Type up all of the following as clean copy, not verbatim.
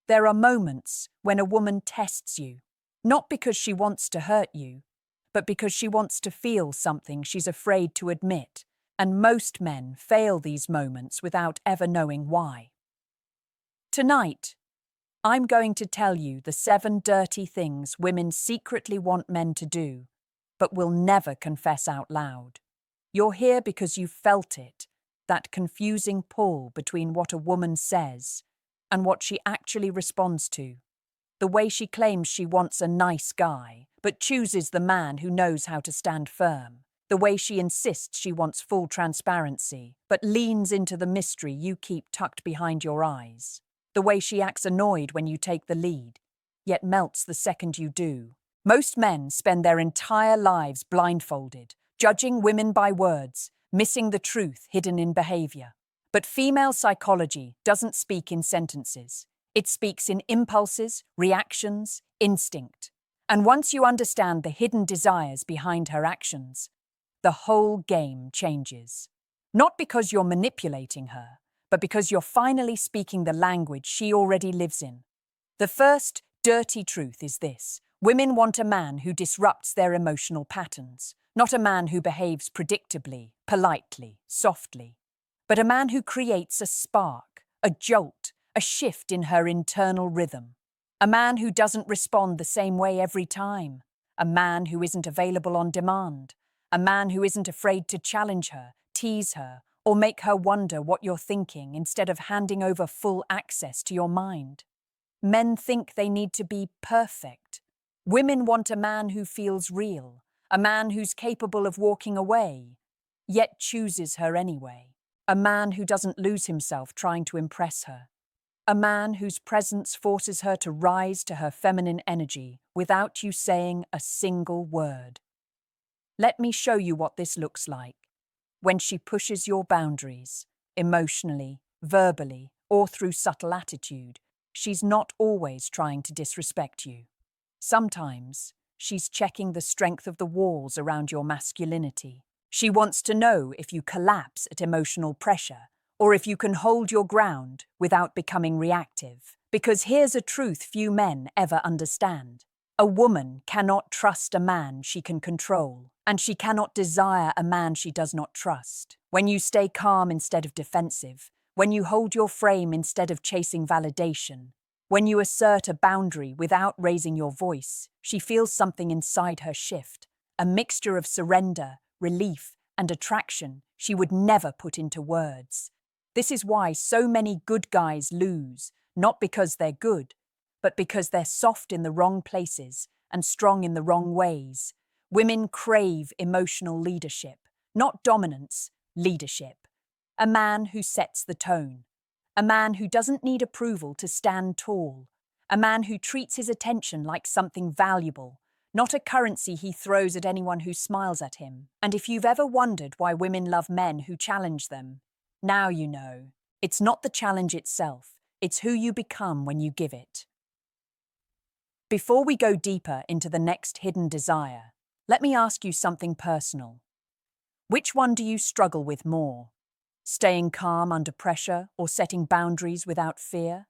There are moments when a woman tests you, not because she wants to hurt you, but because she wants to feel something she's afraid to admit, and most men fail these moments without ever knowing why. Tonight, I'm going to tell you the 7 dirty things women secretly want men to do, but will never confess out loud. You're here because you've felt it, that confusing pull between what a woman says and what she actually responds to. The way she claims she wants a nice guy, but chooses the man who knows how to stand firm. The way she insists she wants full transparency, but leans into the mystery you keep tucked behind your eyes. The way she acts annoyed when you take the lead, yet melts the second you do. Most men spend their entire lives blindfolded, judging women by words, missing the truth hidden in behavior. But female psychology doesn't speak in sentences. It speaks in impulses, reactions, instinct. And once you understand the hidden desires behind her actions, the whole game changes. Not because you're manipulating her, but because you're finally speaking the language she already lives in. The first dirty truth is this: women want a man who disrupts their emotional patterns, not a man who behaves predictably, politely, softly, but a man who creates a spark, a jolt, a shift in her internal rhythm. A man who doesn't respond the same way every time. A man who isn't available on demand. A man who isn't afraid to challenge her, tease her, or make her wonder what you're thinking instead of handing over full access to your mind. Men think they need to be perfect. Women want a man who feels real, a man who's capable of walking away, yet chooses her anyway. A man who doesn't lose himself trying to impress her. A man whose presence forces her to rise to her feminine energy without you saying a single word. Let me show you what this looks like. When she pushes your boundaries, emotionally, verbally, or through subtle attitude, she's not always trying to disrespect you. Sometimes, she's checking the strength of the walls around your masculinity. She wants to know if you collapse at emotional pressure, or if you can hold your ground without becoming reactive. Because here's a truth few men ever understand. A woman cannot trust a man she can control, and she cannot desire a man she does not trust. When you stay calm instead of defensive, when you hold your frame instead of chasing validation, when you assert a boundary without raising your voice, she feels something inside her shift, a mixture of surrender, relief, and attraction she would never put into words. This is why so many good guys lose, not because they're good, but because they're soft in the wrong places and strong in the wrong ways. Women crave emotional leadership, not dominance, leadership. A man who sets the tone. A man who doesn't need approval to stand tall. A man who treats his attention like something valuable, not a currency he throws at anyone who smiles at him. And if you've ever wondered why women love men who challenge them, now you know. It's not the challenge itself, it's who you become when you give it. Before we go deeper into the next hidden desire, let me ask you something personal. Which one do you struggle with more? Staying calm under pressure or setting boundaries without fear?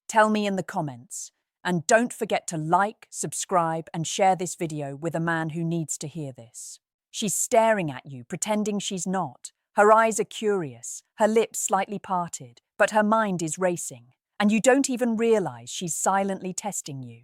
Tell me in the comments. And don't forget to like, subscribe, and share this video with a man who needs to hear this. She's staring at you, pretending she's not. Her eyes are curious, her lips slightly parted, but her mind is racing, and you don't even realize she's silently testing you.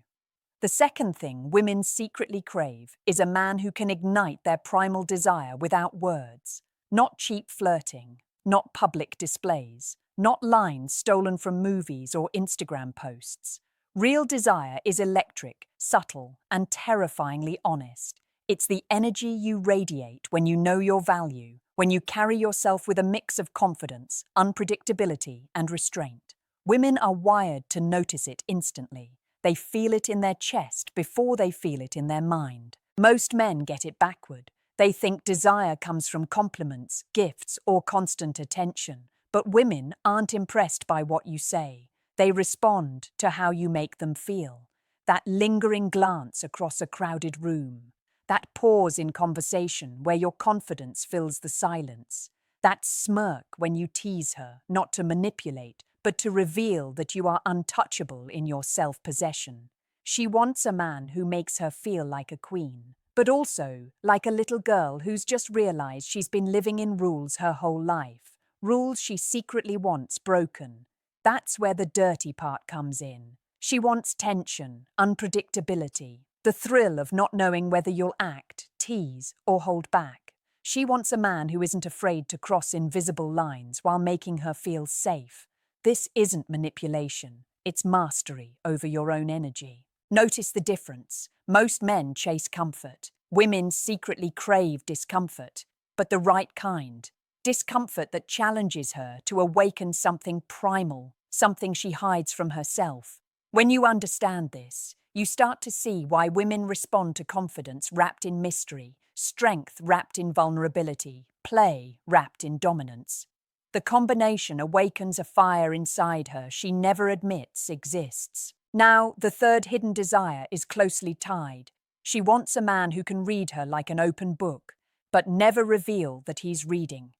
The second thing women secretly crave is a man who can ignite their primal desire without words. Not cheap flirting, not public displays, not lines stolen from movies or Instagram posts. Real desire is electric, subtle, and terrifyingly honest. It's the energy you radiate when you know your value, when you carry yourself with a mix of confidence, unpredictability, and restraint. Women are wired to notice it instantly. They feel it in their chest before they feel it in their mind. Most men get it backward. They think desire comes from compliments, gifts, or constant attention. But women aren't impressed by what you say. They respond to how you make them feel. That lingering glance across a crowded room. That pause in conversation where your confidence fills the silence. That smirk when you tease her, not to manipulate, but to reveal that you are untouchable in your self-possession. She wants a man who makes her feel like a queen, but also like a little girl who's just realized she's been living in rules her whole life, rules she secretly wants broken. That's where the dirty part comes in. She wants tension, unpredictability, the thrill of not knowing whether you'll act, tease, or hold back. She wants a man who isn't afraid to cross invisible lines while making her feel safe. This isn't manipulation, it's mastery over your own energy. Notice the difference. Most men chase comfort. Women secretly crave discomfort, but the right kind. Discomfort that challenges her to awaken something primal, something she hides from herself. When you understand this, you start to see why women respond to confidence wrapped in mystery, strength wrapped in vulnerability, play wrapped in dominance. The combination awakens a fire inside her she never admits exists. Now, the third hidden desire is closely tied. She wants a man who can read her like an open book, but never reveal that he's reading.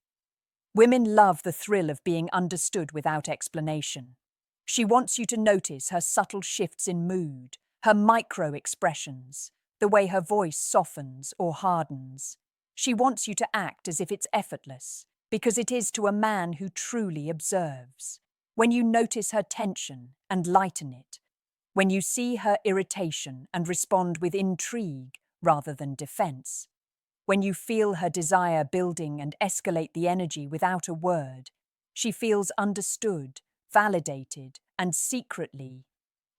Women love the thrill of being understood without explanation. She wants you to notice her subtle shifts in mood, her micro-expressions, the way her voice softens or hardens. She wants you to act as if it's effortless, because it is to a man who truly observes. When you notice her tension and lighten it, when you see her irritation and respond with intrigue rather than defense, when you feel her desire building and escalate the energy without a word, she feels understood, validated, and secretly,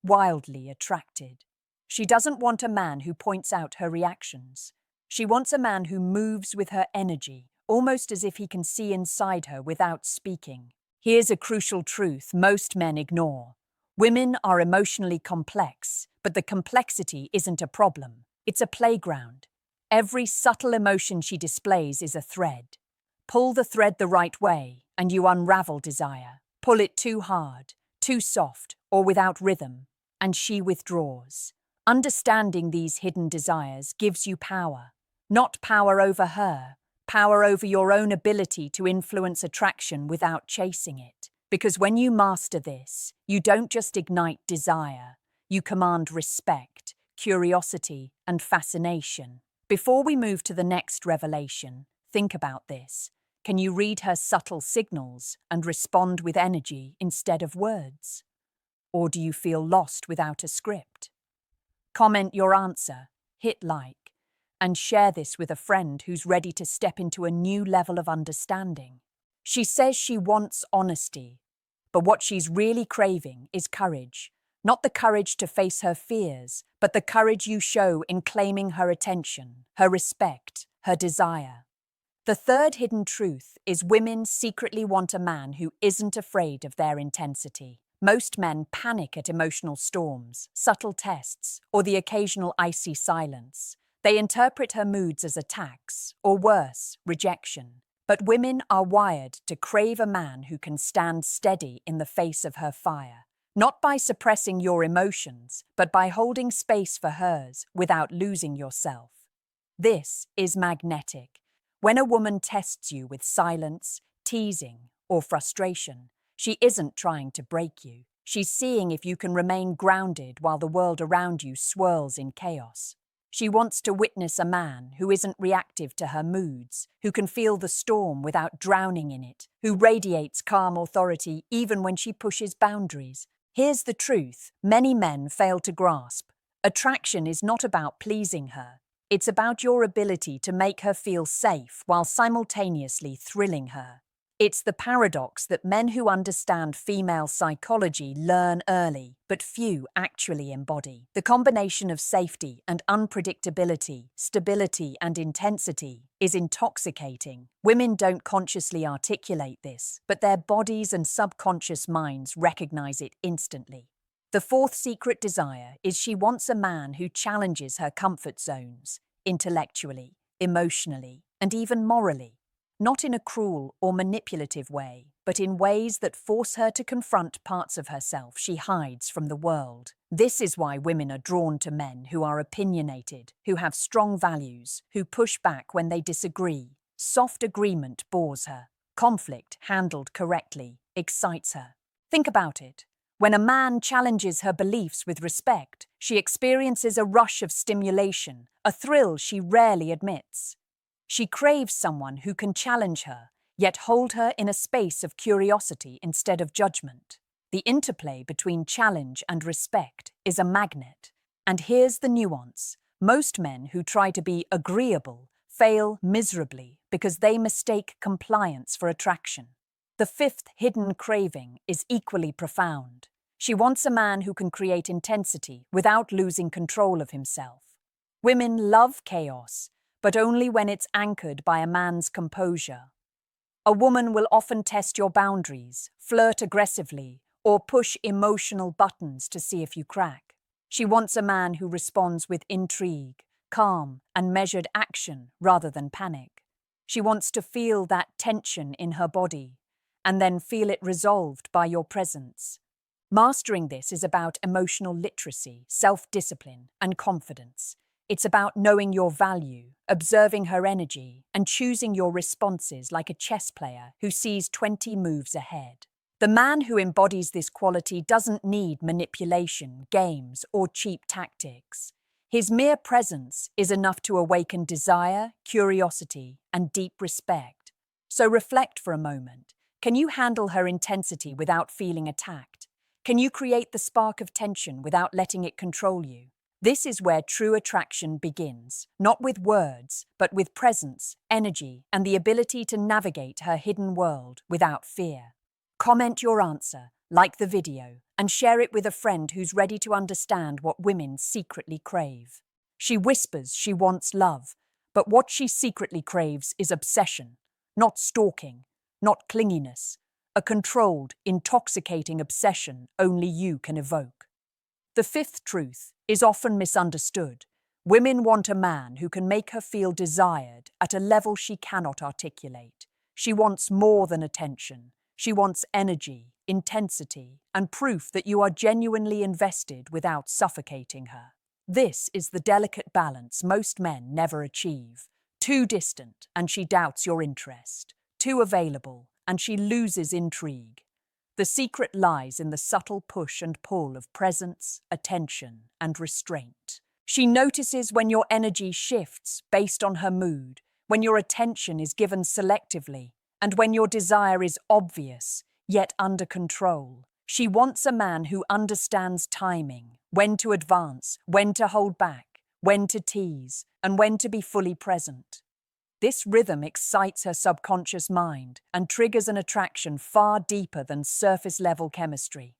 wildly attracted. She doesn't want a man who points out her reactions. She wants a man who moves with her energy, almost as if he can see inside her without speaking. Here's a crucial truth most men ignore. Women are emotionally complex, but the complexity isn't a problem. It's a playground. Every subtle emotion she displays is a thread. Pull the thread the right way, and you unravel desire. Pull it too hard, too soft, or without rhythm, and she withdraws. Understanding these hidden desires gives you power. Not power over her, power over your own ability to influence attraction without chasing it. Because when you master this, you don't just ignite desire, you command respect, curiosity, and fascination. Before we move to the next revelation, think about this. Can you read her subtle signals and respond with energy instead of words? Or do you feel lost without a script? Comment your answer, hit like, and share this with a friend who's ready to step into a new level of understanding. She says she wants honesty, but what she's really craving is courage. Not the courage to face her fears, but the courage you show in claiming her attention, her respect, her desire. The third hidden truth is women secretly want a man who isn't afraid of their intensity. Most men panic at emotional storms, subtle tests, or the occasional icy silence. They interpret her moods as attacks, or worse, rejection. But women are wired to crave a man who can stand steady in the face of her fire, not by suppressing your emotions, but by holding space for hers without losing yourself. This is magnetic. When a woman tests you with silence, teasing, or frustration, she isn't trying to break you. She's seeing if you can remain grounded while the world around you swirls in chaos. She wants to witness a man who isn't reactive to her moods, who can feel the storm without drowning in it, who radiates calm authority even when she pushes boundaries. Here's the truth many men fail to grasp. Attraction is not about pleasing her. It's about your ability to make her feel safe while simultaneously thrilling her. It's the paradox that men who understand female psychology learn early, but few actually embody. The combination of safety and unpredictability, stability and intensity is intoxicating. Women don't consciously articulate this, but their bodies and subconscious minds recognize it instantly. The fourth secret desire is she wants a man who challenges her comfort zones, intellectually, emotionally, and even morally. Not in a cruel or manipulative way, but in ways that force her to confront parts of herself she hides from the world. This is why women are drawn to men who are opinionated, who have strong values, who push back when they disagree. Soft agreement bores her. Conflict, handled correctly, excites her. Think about it. When a man challenges her beliefs with respect, she experiences a rush of stimulation, a thrill she rarely admits. She craves someone who can challenge her, yet hold her in a space of curiosity instead of judgment. The interplay between challenge and respect is a magnet. And here's the nuance. Most men who try to be agreeable fail miserably because they mistake compliance for attraction. The fifth hidden craving is equally profound. She wants a man who can create intensity without losing control of himself. Women love chaos, but only when it's anchored by a man's composure. A woman will often test your boundaries, flirt aggressively, or push emotional buttons to see if you crack. She wants a man who responds with intrigue, calm, and measured action rather than panic. She wants to feel that tension in her body, and then feel it resolved by your presence. Mastering this is about emotional literacy, self-discipline, and confidence. It's about knowing your value, observing her energy, and choosing your responses like a chess player who sees 20 moves ahead. The man who embodies this quality doesn't need manipulation, games, or cheap tactics. His mere presence is enough to awaken desire, curiosity, and deep respect. So reflect for a moment. Can you handle her intensity without feeling attacked? Can you create the spark of tension without letting it control you? This is where true attraction begins, not with words, but with presence, energy, and the ability to navigate her hidden world without fear. Comment your answer, like the video, and share it with a friend who's ready to understand what women secretly crave. She whispers she wants love, but what she secretly craves is obsession, not stalking, not clinginess, a controlled, intoxicating obsession only you can evoke. The fifth truth is often misunderstood. Women want a man who can make her feel desired at a level she cannot articulate. She wants more than attention. She wants energy, intensity, and proof that you are genuinely invested without suffocating her. This is the delicate balance most men never achieve. Too distant, and she doubts your interest. Too available, and she loses intrigue. The secret lies in the subtle push and pull of presence, attention, and restraint. She notices when your energy shifts based on her mood, when your attention is given selectively, and when your desire is obvious, yet under control. She wants a man who understands timing, when to advance, when to hold back, when to tease, and when to be fully present. This rhythm excites her subconscious mind and triggers an attraction far deeper than surface-level chemistry.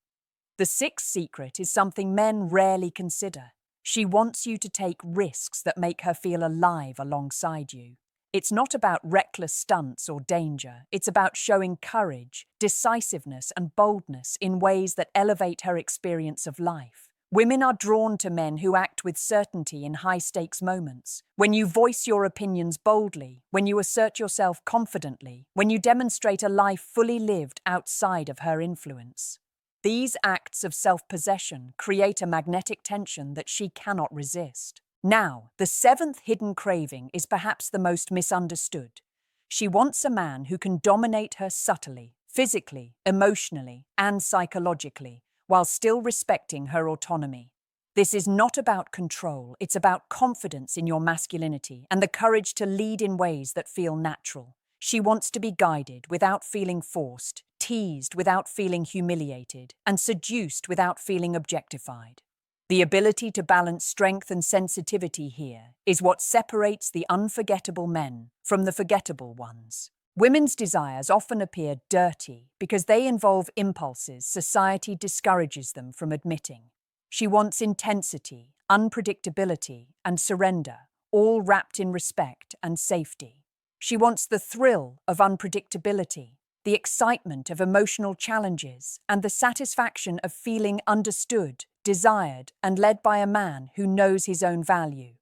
The sixth secret is something men rarely consider. She wants you to take risks that make her feel alive alongside you. It's not about reckless stunts or danger. It's about showing courage, decisiveness, and boldness in ways that elevate her experience of life. Women are drawn to men who act with certainty in high-stakes moments. When you voice your opinions boldly, when you assert yourself confidently, when you demonstrate a life fully lived outside of her influence. These acts of self-possession create a magnetic tension that she cannot resist. Now, the seventh hidden craving is perhaps the most misunderstood. She wants a man who can dominate her subtly, physically, emotionally, and psychologically, while still respecting her autonomy. This is not about control, it's about confidence in your masculinity and the courage to lead in ways that feel natural. She wants to be guided without feeling forced, teased without feeling humiliated, and seduced without feeling objectified. The ability to balance strength and sensitivity here is what separates the unforgettable men from the forgettable ones. Women's desires often appear dirty because they involve impulses society discourages them from admitting. She wants intensity, unpredictability, and surrender, all wrapped in respect and safety. She wants the thrill of unpredictability, the excitement of emotional challenges, and the satisfaction of feeling understood, desired, and led by a man who knows his own value.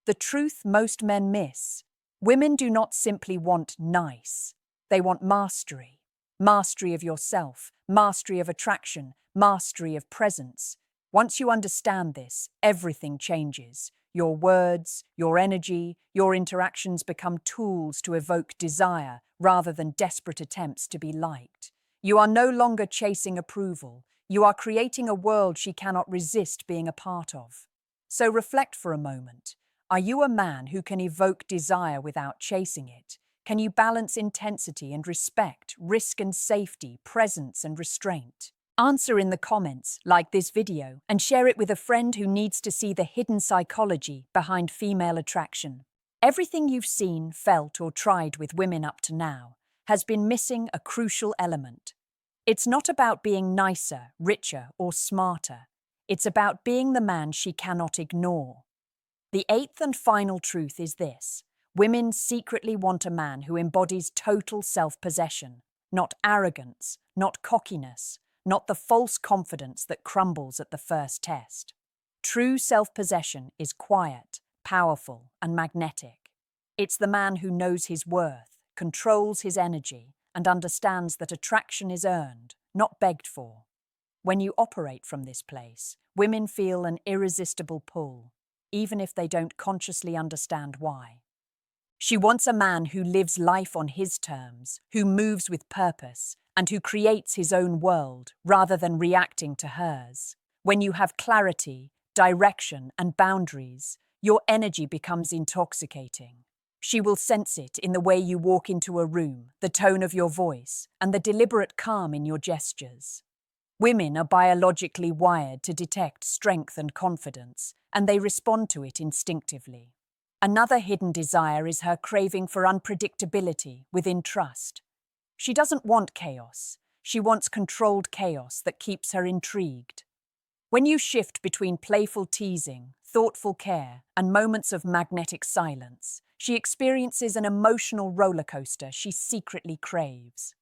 The truth most men miss: women do not simply want nice. They want mastery. Mastery of yourself, mastery of attraction, mastery of presence. Once you understand this, everything changes. Your words, your energy, your interactions become tools to evoke desire rather than desperate attempts to be liked. You are no longer chasing approval. You are creating a world she cannot resist being a part of. So reflect for a moment. Are you a man who can evoke desire without chasing it? Can you balance intensity and respect, risk and safety, presence and restraint? Answer in the comments, like this video, and share it with a friend who needs to see the hidden psychology behind female attraction. Everything you've seen, felt, or tried with women up to now has been missing a crucial element. It's not about being nicer, richer, or smarter. It's about being the man she cannot ignore. The eighth and final truth is this: women secretly want a man who embodies total self-possession, not arrogance, not cockiness, not the false confidence that crumbles at the first test. True self-possession is quiet, powerful, and magnetic. It's the man who knows his worth, controls his energy, and understands that attraction is earned, not begged for. When you operate from this place, women feel an irresistible pull, even if they don't consciously understand why. She wants a man who lives life on his terms, who moves with purpose, and who creates his own world rather than reacting to hers. When you have clarity, direction, and boundaries, your energy becomes intoxicating. She will sense it in the way you walk into a room, the tone of your voice, and the deliberate calm in your gestures. Women are biologically wired to detect strength and confidence, and they respond to it instinctively. Another hidden desire is her craving for unpredictability within trust. She doesn't want chaos. She wants controlled chaos that keeps her intrigued. When you shift between playful teasing, thoughtful care, and moments of magnetic silence, she experiences an emotional roller coaster she secretly craves.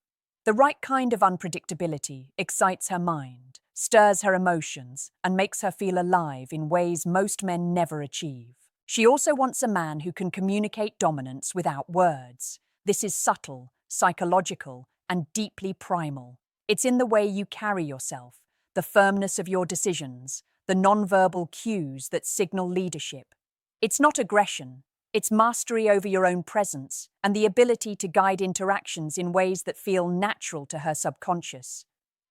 The right kind of unpredictability excites her mind, stirs her emotions, and makes her feel alive in ways most men never achieve. She also wants a man who can communicate dominance without words. This is subtle, psychological, and deeply primal. It's in the way you carry yourself, the firmness of your decisions, the nonverbal cues that signal leadership. It's not aggression. It's mastery over your own presence and the ability to guide interactions in ways that feel natural to her subconscious.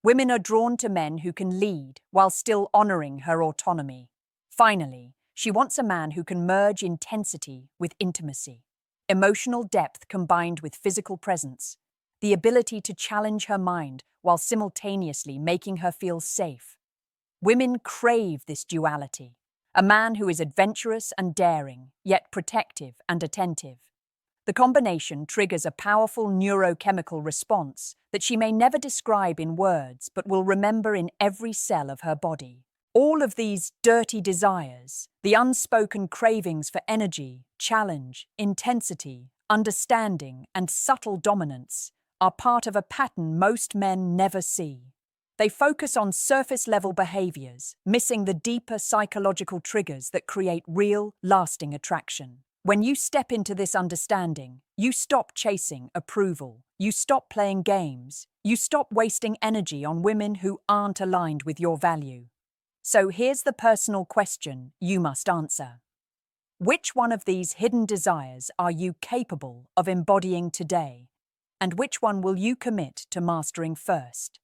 Women are drawn to men who can lead while still honoring her autonomy. Finally, she wants a man who can merge intensity with intimacy, emotional depth combined with physical presence, the ability to challenge her mind while simultaneously making her feel safe. Women crave this duality. A man who is adventurous and daring, yet protective and attentive. The combination triggers a powerful neurochemical response that she may never describe in words but will remember in every cell of her body. All of these dirty desires, the unspoken cravings for energy, challenge, intensity, understanding, and subtle dominance, are part of a pattern most men never see. They focus on surface-level behaviors, missing the deeper psychological triggers that create real, lasting attraction. When you step into this understanding, you stop chasing approval, you stop playing games, you stop wasting energy on women who aren't aligned with your value. So here's the personal question you must answer. Which one of these hidden desires are you capable of embodying today? And which one will you commit to mastering first?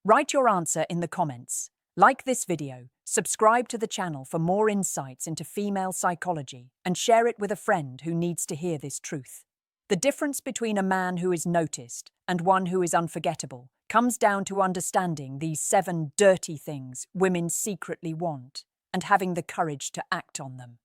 Write your answer in the comments. Like this video, subscribe to the channel for more insights into female psychology, and share it with a friend who needs to hear this truth. The difference between a man who is noticed and one who is unforgettable comes down to understanding these 7 dirty things women secretly want and having the courage to act on them.